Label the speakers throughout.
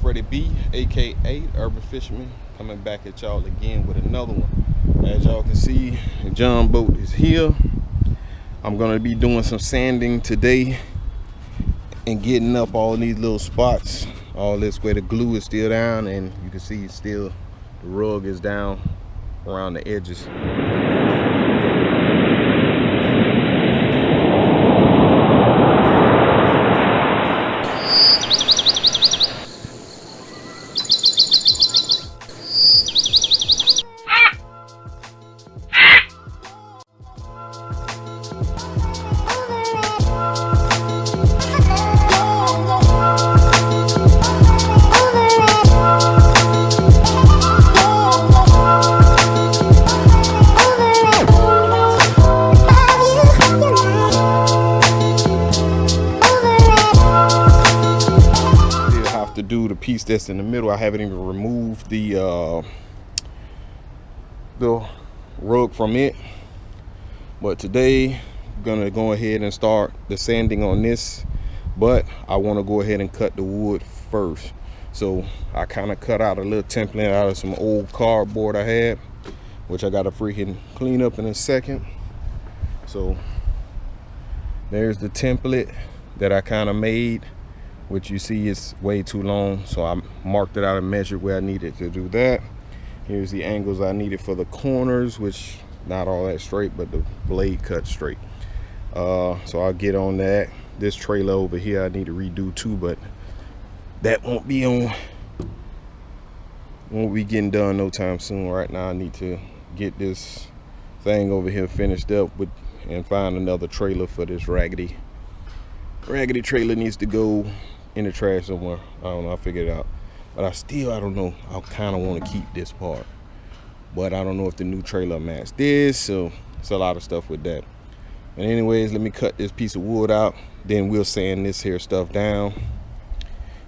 Speaker 1: Freddie B, aka Urban Fisherman, coming back at y'all again with another one. As y'all can see, the John boat is here. I'm gonna be doing some sanding today and getting up all these little spots. All this where the glue is still down, and you can see still the rug is down around the edges. To do the piece that's in the middle. I haven't even removed the rug from it, but today I'm gonna go ahead and start the sanding on this, but I want to go ahead and cut the wood first. So I kind of cut out a little template out of some old cardboard I had, which I got to freaking clean up in a second. So there's the template that I kind of made, which you see is way too long, so I marked it out and measured where I needed to do that. Here's the angles I needed for the corners, which not all that straight, but the blade cut straight. So I'll get on that. This trailer over here I need to redo too, but that won't be getting done no time soon. Right now I need to get this thing over here finished up with and find another trailer for this raggedy trailer. Needs to go in the trash somewhere. I don't know, I'll figure it out. But I don't know, I kind of want to keep this part, but I don't know if the new trailer matches this, so it's a lot of stuff with that. And anyways, let me cut this piece of wood out, then we'll sand this here stuff down.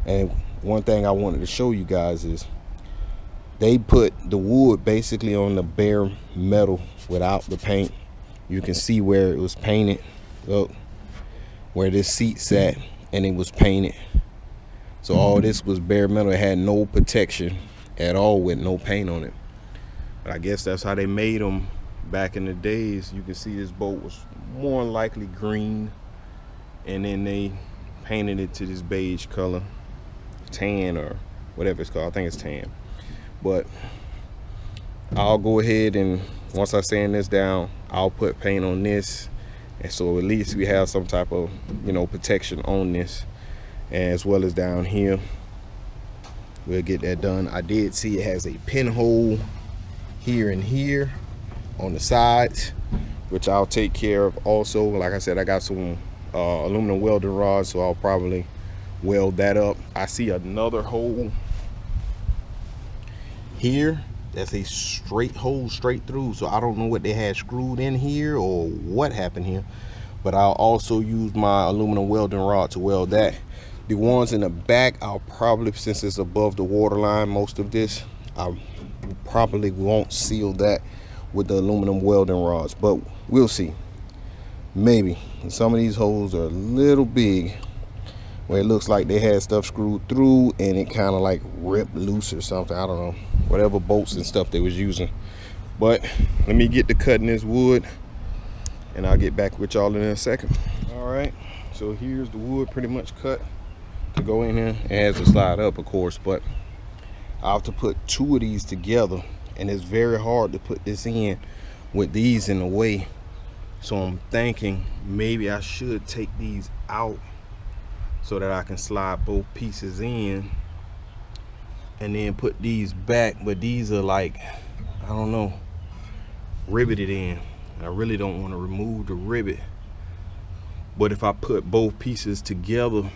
Speaker 1: And one thing I wanted to show you guys is they put the wood basically on the bare metal without the paint. You can see where it was painted. Look where this seat sat, and it was painted. So all this was bare metal. It had no protection at all with no paint on it. But I guess that's how they made them back in the days. You can see this boat was more than likely green, and then they painted it to this beige color, tan or whatever it's called. I think it's tan. But I'll go ahead and once I sand this down, I'll put paint on this. And so at least we have some type of, protection on this, and as well as down here. We'll get that done. I did see it has a pinhole here and here on the sides, which I'll take care of also. Like I said, I got some aluminum welding rods, so I'll probably weld that up. I see another hole here. That's a straight hole straight through, so I don't know what they had screwed in here or what happened here, but I'll also use my aluminum welding rod to weld that. The ones in the back, I'll probably, since it's above the water line, most of this, I probably won't seal that with the aluminum welding rods, but we'll see. Maybe. And some of these holes are a little big, where it looks like they had stuff screwed through and it kind of like ripped loose or something. I don't know, whatever bolts and stuff they was using. But let me get to cutting this wood, and I'll get back with y'all in a second. All right, so here's the wood pretty much cut to go in here. It has to slide up, of course, but I have to put two of these together, and it's very hard to put this in with these in the way. So I'm thinking maybe I should take these out so that I can slide both pieces in and then put these back. But these are like, I don't know, riveted in. I really don't want to remove the rivet, but if I put both pieces together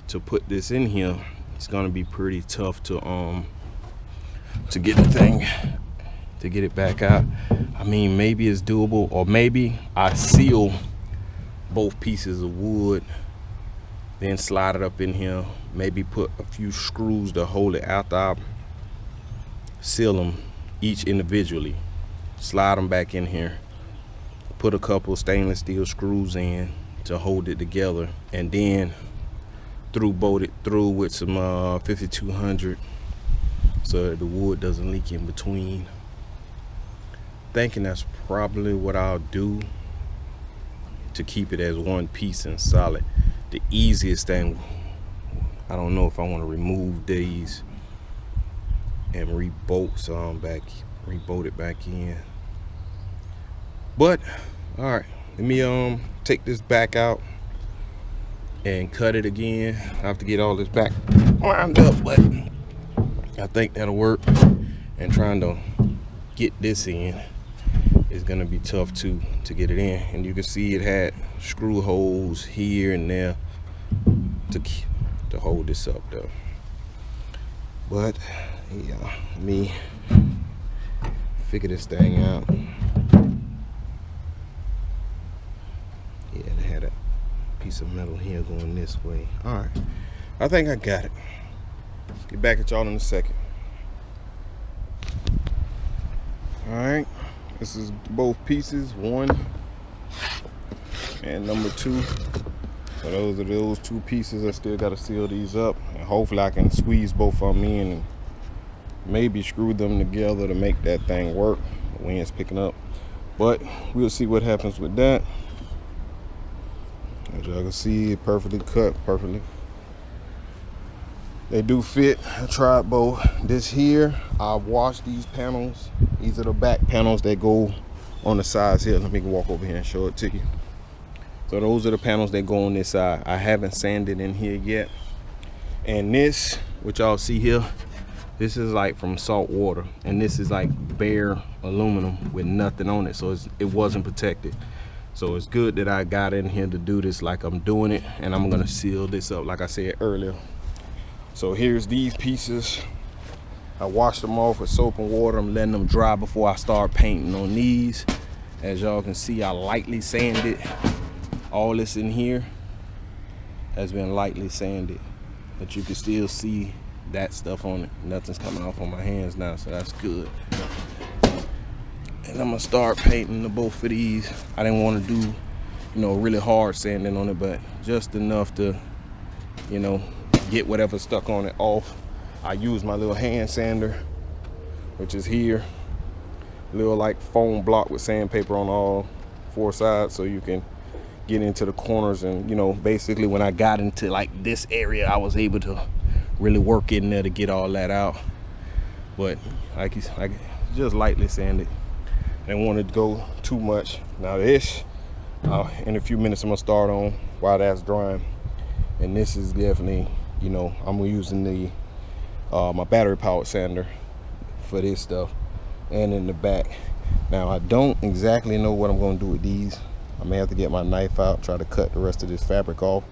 Speaker 1: to put this in here, it's gonna be pretty tough to get the thing, to get it back out. I mean, maybe it's doable, or maybe I seal both pieces of wood, then slide it up in here, maybe put a few screws to hold it after I seal them each individually, slide them back in here, put a couple stainless steel screws in to hold it together, and then through bolted through with some 5200 so that the wood doesn't leak in between. Thinking that's probably what I'll do to keep it as one piece and solid. The easiest thing, I don't know if I want to remove these and rebolt it back in. But all right, let me take this back out and cut it again. I have to get all this back lined up, but I think that'll work. And trying to get this in is gonna be tough too, to get it in. And you can see it had screw holes here and there to hold this up though. But yeah, let me figure this thing out. Yeah, it had a piece of metal here going this way. All right, I think I got it. Get back at y'all in a second. All right, this is both pieces, 1 and number 2. So those are those 2 pieces. I still got to seal these up, and hopefully I can squeeze both of them in and maybe screw them together to make that thing work. The wind's picking up, but we'll see what happens with that. As y'all can see, it perfectly cut, perfectly. They do fit. I tried both. This here, I washed these panels. These are the back panels that go on the sides here. Let me walk over here and show it to you. So those are the panels that go on this side. I haven't sanded in here yet. And this, which y'all see here, this is like from salt water. And this is like bare aluminum with nothing on it. So it wasn't protected. So it's good that I got in here to do this like I'm doing it. And I'm gonna seal this up like I said earlier. So here's these pieces. I washed them off with soap and water. I'm letting them dry before I start painting on these. As y'all can see, I lightly sanded. All this in here has been lightly sanded, but you can still see that stuff on it. Nothing's coming off on my hands now, so that's good. And I'm gonna start painting the both of these. I didn't want to do, you know, really hard sanding on it, but just enough to, you know, get whatever stuck on it off. I use my little hand sander, which is here. Little like foam block with sandpaper on all 4 sides, so you can get into the corners. And, you know, basically when I got into like this area, I was able to really work in there to get all that out. But I just lightly sanded. I didn't want to go too much. Now this, in a few minutes I'm gonna start on while that's drying. And this is definitely, you know, I'm using the my battery powered sander for this stuff. And in the back, now I don't exactly know what I'm going to do with these. I may have to get my knife out, try to cut the rest of this fabric off,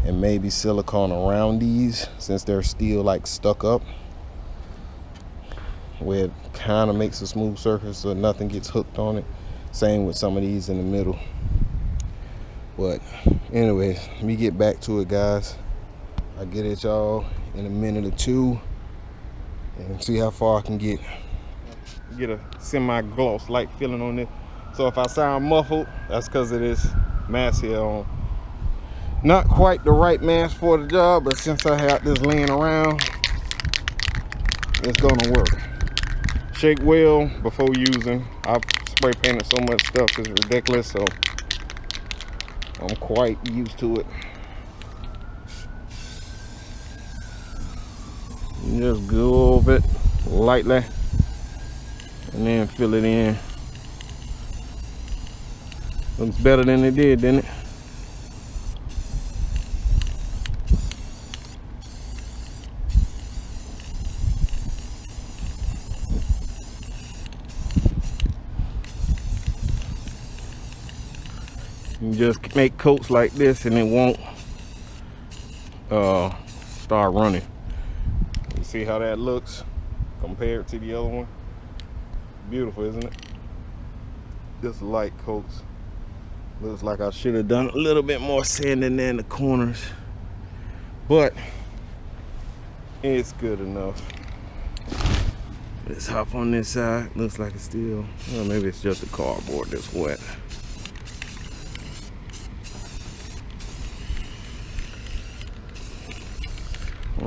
Speaker 1: and maybe silicone around these since they're still like stuck up, where it kind of makes a smooth surface so nothing gets hooked on it. Same with some of these in the middle. But anyways, let me get back to it, guys. I'll get at y'all in a minute or two and see how far I can get a semi-gloss like feeling on it. So if I sound muffled, that's because of this mask here on. Not quite the right mask for the job, but since I have this laying around, it's gonna work. Shake well before using. I've spray painted so much stuff, it's ridiculous, so I'm quite used to it. Just go over it lightly and then fill it in. Looks better than it did, didn't it? You just make coats like this and it won't start running. You see how that looks compared to the other one? Beautiful, isn't it? Just light coats. Looks like I should have done a little bit more sanding there in the corners, but it's good enough. Let's hop on this side. Looks like it's still, well, maybe it's just the cardboard that's wet.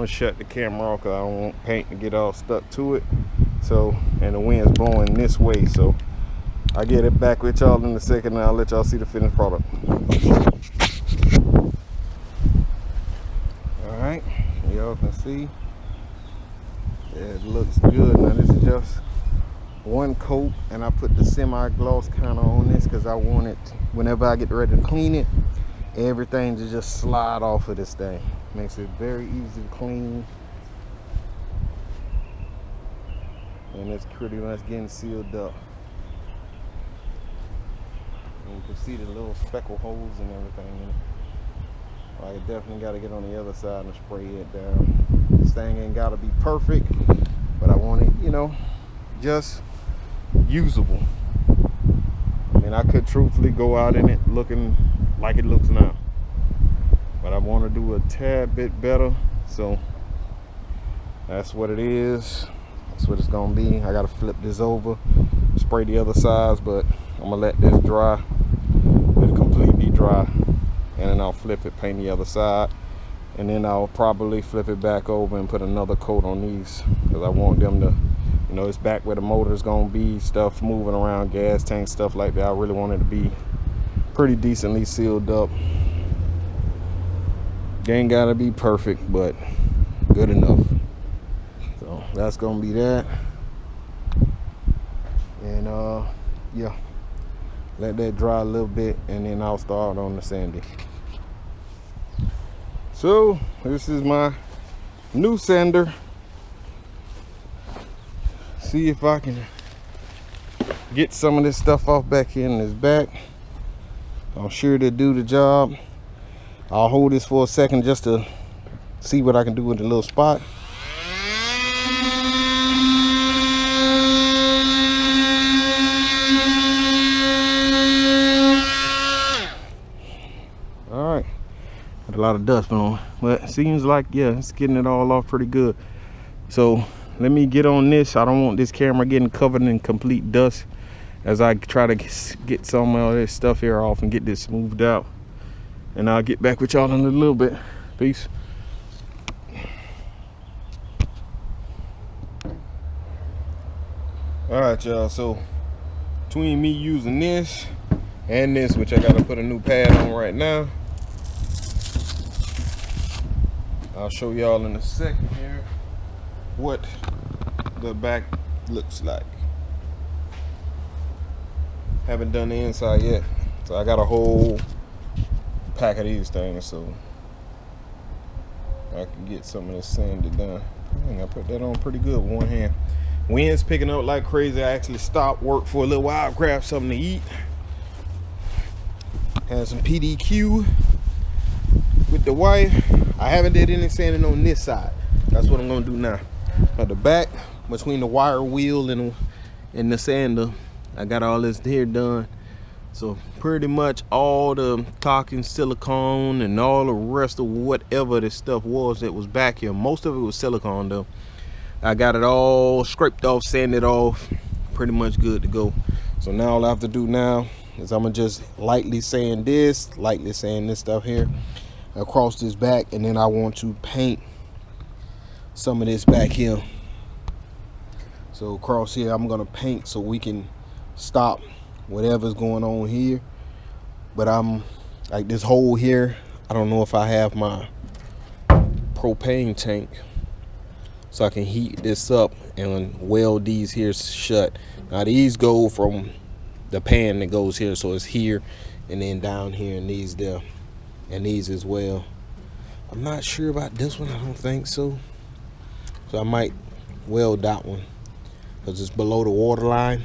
Speaker 1: gonna shut the camera off because I don't want paint to get all stuck to it. So, and the wind's blowing this way, so I'll get it back with y'all in a second and I'll let y'all see the finished product. Alright, y'all can see it looks good. Now this is just one coat, and I put the semi-gloss kind of on this because I want it, whenever I get ready to clean it, everything to just slide off of this thing. Makes it very easy to clean, and it's pretty much getting sealed up. And you can see the little speckle holes and everything in it. I definitely got to get on the other side and spray it down. This thing ain't got to be perfect, but I want it, you know, just usable. I mean, I could truthfully go out in it looking like it looks now, but I want to do a tad bit better. So that's what it is. That's what it's gonna be. I gotta flip this over, spray the other sides, but I'm gonna let this dry, let it completely dry, and then I'll flip it, paint the other side, and then I'll probably flip it back over and put another coat on these, because I want them to, you know, it's back where the motor's gonna be, stuff moving around, gas tank, stuff like that. I really want it to be pretty decently sealed up. Ain't gotta be perfect, but good enough. So that's gonna be that. And yeah, let that dry a little bit, and then I'll start on the sanding. So this is my new sander. See if I can get some of this stuff off back here in this back. I'm sure to do the job. I'll hold this for a second just to see what I can do with the little spot. All right, got a lot of dust on, but it seems like, yeah, it's getting it all off pretty good. So let me get on this. I don't want this camera getting covered in complete dust as I try to get some of this stuff here off and get this smoothed out. And I'll get back with y'all in a little bit. Peace. All right, y'all. So between me using this and this, which I gotta put a new pad on right now, I'll show y'all in a second here what the back looks like. Haven't done the inside yet, so I got a whole pack of these things so I can get some of this sanded done. I think I put that on pretty good with one hand. Wind's picking up like crazy. I actually stopped work for a little while, grabbed something to eat, had some PDQ with the wife. I haven't did any sanding on this side. That's what I'm gonna do now. At the back, between the wire wheel and the sander, I got all this here done. So pretty much all the caulking, silicone, and all the rest of whatever this stuff was that was back here, most of it was silicone though, I got it all scraped off, sanded off, pretty much good to go. So now all I have to do now is I'm gonna just lightly sand this stuff here across this back, and then I want to paint some of this back here. So across here I'm gonna paint so we can stop whatever's going on here. But I'm like, this hole here, I don't know if I have my propane tank so I can heat this up and weld these here shut. Now these go from the pan that goes here, so it's here and then down here, and these there, and these as well. I'm not sure about this one, I don't think so. So I might weld that one because it's below the water line.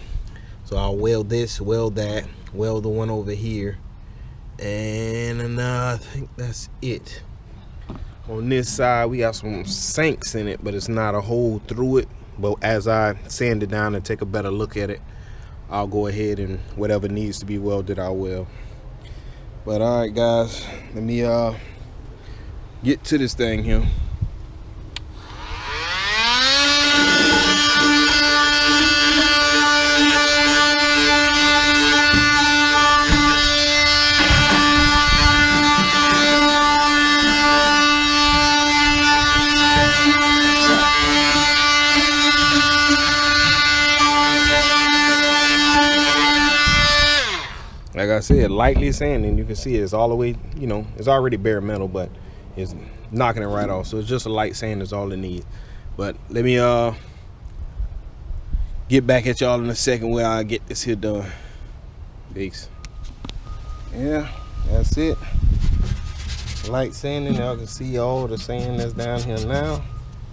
Speaker 1: So I'll weld this, weld that, weld the one over here, and I think that's it. On this side we got some sinks in it, but it's not a hole through it. But as I sand it down and take a better look at it, I'll go ahead and whatever needs to be welded, I'll weld. But all right guys, let me get to this thing here. I said, lightly sanding. You can see it's all the way, you know, it's already bare metal, but it's knocking it right off. So it's just a light sand is all it needs. But let me get back at y'all in a second where I get this here done. Peace. Yeah, that's it. Light sanding. Y'all can see all the sand that's down here now.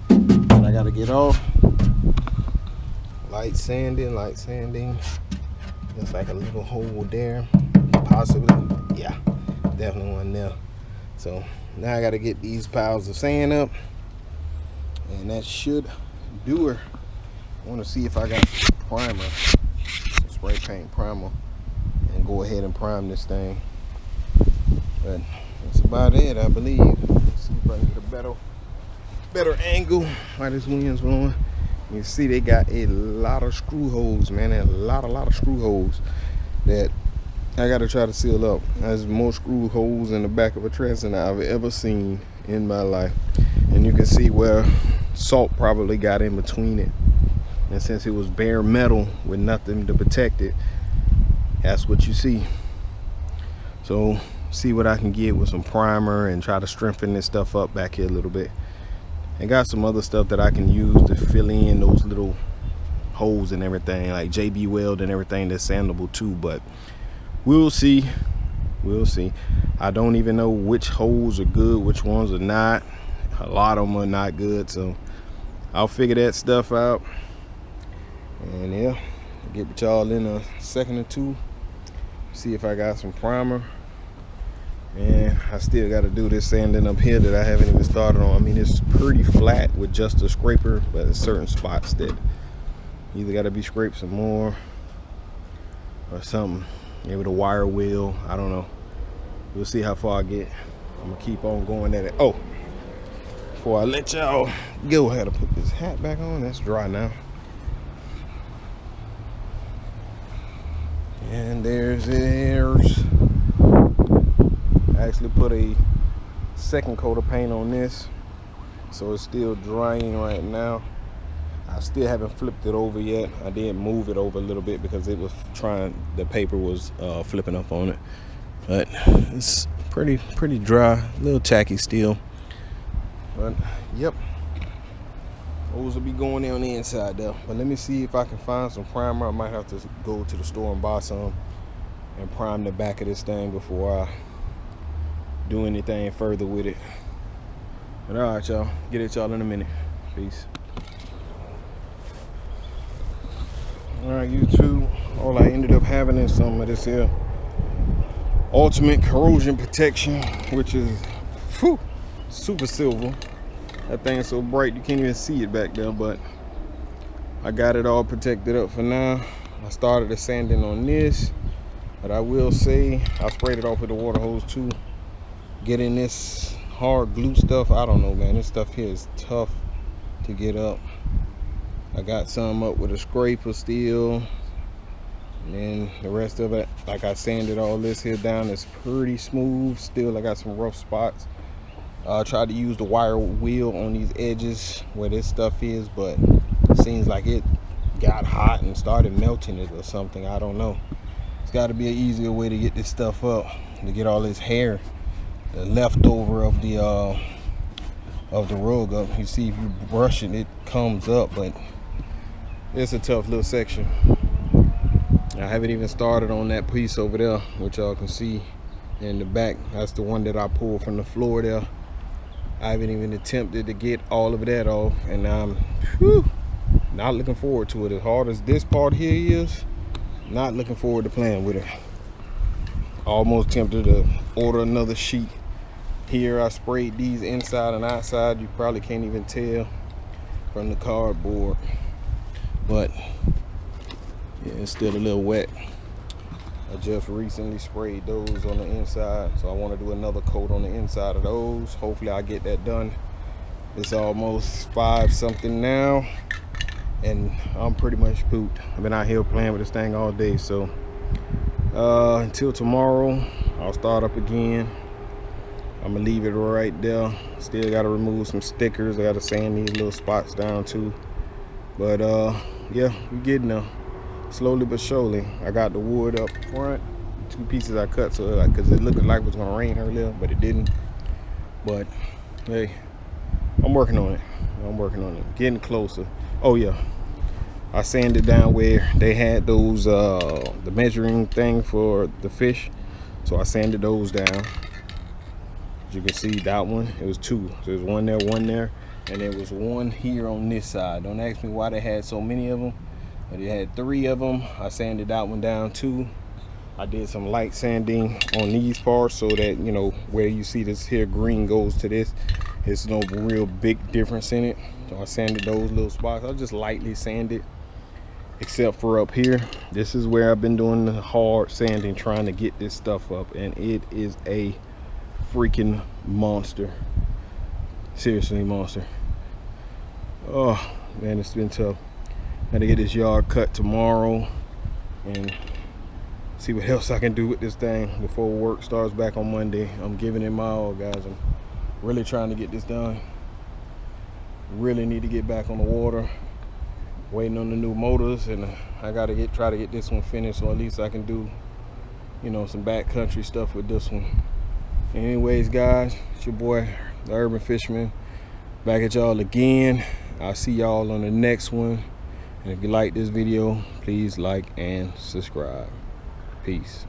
Speaker 1: But I gotta get off. Light sanding, light sanding. There's like a little hole there, possibly. Yeah, definitely one there. So now I gotta get these piles of sand up, and that should do her. I want to see if I got primer, some spray paint primer, and go ahead and prime this thing. But that's about it, I believe. Let's see if I can get a better angle while this wind's blowing. You see they got a lot of screw holes, man. A lot of screw holes that I gotta try to seal up. There's more screw holes in the back of a Trans than I've ever seen in my life. And you can see where salt probably got in between it. And since it was bare metal with nothing to protect it, that's what you see. So see what I can get with some primer and try to strengthen this stuff up back here a little bit. And got some other stuff that I can use to fill in those little holes and everything, like JB Weld and everything that's sandable too. But we'll see. We'll see. I don't even know which holes are good, which ones are not. A lot of them are not good, so I'll figure that stuff out. And yeah, I'll get with y'all in a second or two. See if I got some primer. And I still got to do this sanding up here that I haven't even started on. I mean, it's pretty flat with just a scraper, but there's certain spots that either got to be scraped some more or something. Maybe with a wire wheel, I don't know. We'll see how far I get. I'm gonna keep on going at it. Oh, before I let y'all go, I had to put this hat back on. That's dry now. And there's I actually put a second coat of paint on this, so it's still drying right now. I still haven't flipped it over yet. I did move it over a little bit because it was the paper was flipping up on it. But it's pretty dry, a little tacky still. But yep, those will be going there on the inside though. But let me see if I can find some primer. I might have to go to the store and buy some and prime the back of this thing before I do anything further with it. But all right, y'all, get at y'all in a minute. Peace. All right, YouTube, all I ended up having is some of this here Ultimate Corrosion Protection, which is super silver. That thing is so bright you can't even see it back there, but I got it all protected up for now. I started the sanding on this, but I will say I sprayed it off with the water hose too. Getting this hard glue stuff, I don't know, man. This stuff here is tough to get up. I got some up with a scraper still, and then the rest of it, like I sanded all this here down, is pretty smooth. Still, I got some rough spots. I tried to use the wire wheel on these edges where this stuff is, but it seems like it got hot and started melting it or something. I don't know. It's got to be an easier way to get this stuff up, to get all this hair, the leftover of the rug up. You see, if you brush it, it comes up, but it's a tough little section. I haven't even started on that piece over there, which y'all can see in the back. That's the one that I pulled from the floor there. I haven't even attempted to get all of that off, and I'm not looking forward to it. As hard as this part here is, not looking forward to playing with it. Almost tempted to order another sheet. Here I sprayed these inside and outside. You probably can't even tell from the cardboard, but yeah, it's still a little wet. I just recently sprayed those on the inside, so I want to do another coat on the inside of those. Hopefully I get that done. It's almost 5 something now, and I'm pretty much pooped. I've been out here playing with this thing all day, so until tomorrow I'll start up again. I'm gonna leave it right there. Still gotta remove some stickers. I gotta sand these little spots down too. But yeah, we're getting there. Slowly but surely. I got the wood up front, 2 pieces I cut, so because it looked like it was gonna rain earlier, but it didn't. But hey, I'm working on it. I'm working on it, getting closer. Oh yeah, I sanded down where they had those the measuring thing for the fish, so I sanded those down. As you can see, that one, it was 2. So there's one there, and there was one here on this side. Don't ask me why they had so many of them, but they had 3 of them. I sanded that one down too. I did some light sanding on these parts so that, you know, where you see this here green goes to this, there's no real big difference in it. So I sanded those little spots. I just lightly sanded, except for up here. This is where I've been doing the hard sanding, trying to get this stuff up, and it is a freaking monster. Seriously, monster. Oh man, it's been tough. Gotta get this yard cut tomorrow and see what else I can do with this thing before work starts back on Monday. I'm giving it my all, guys. I'm really trying to get this done. Really need to get back on the water. Waiting on the new motors, and I gotta try to get this one finished, so at least I can do, you know, some backcountry stuff with this one. Anyways, guys, it's your boy, the Urban Fisherman, back at y'all again. I'll see y'all on the next one. And if you like this video, please like and subscribe. Peace.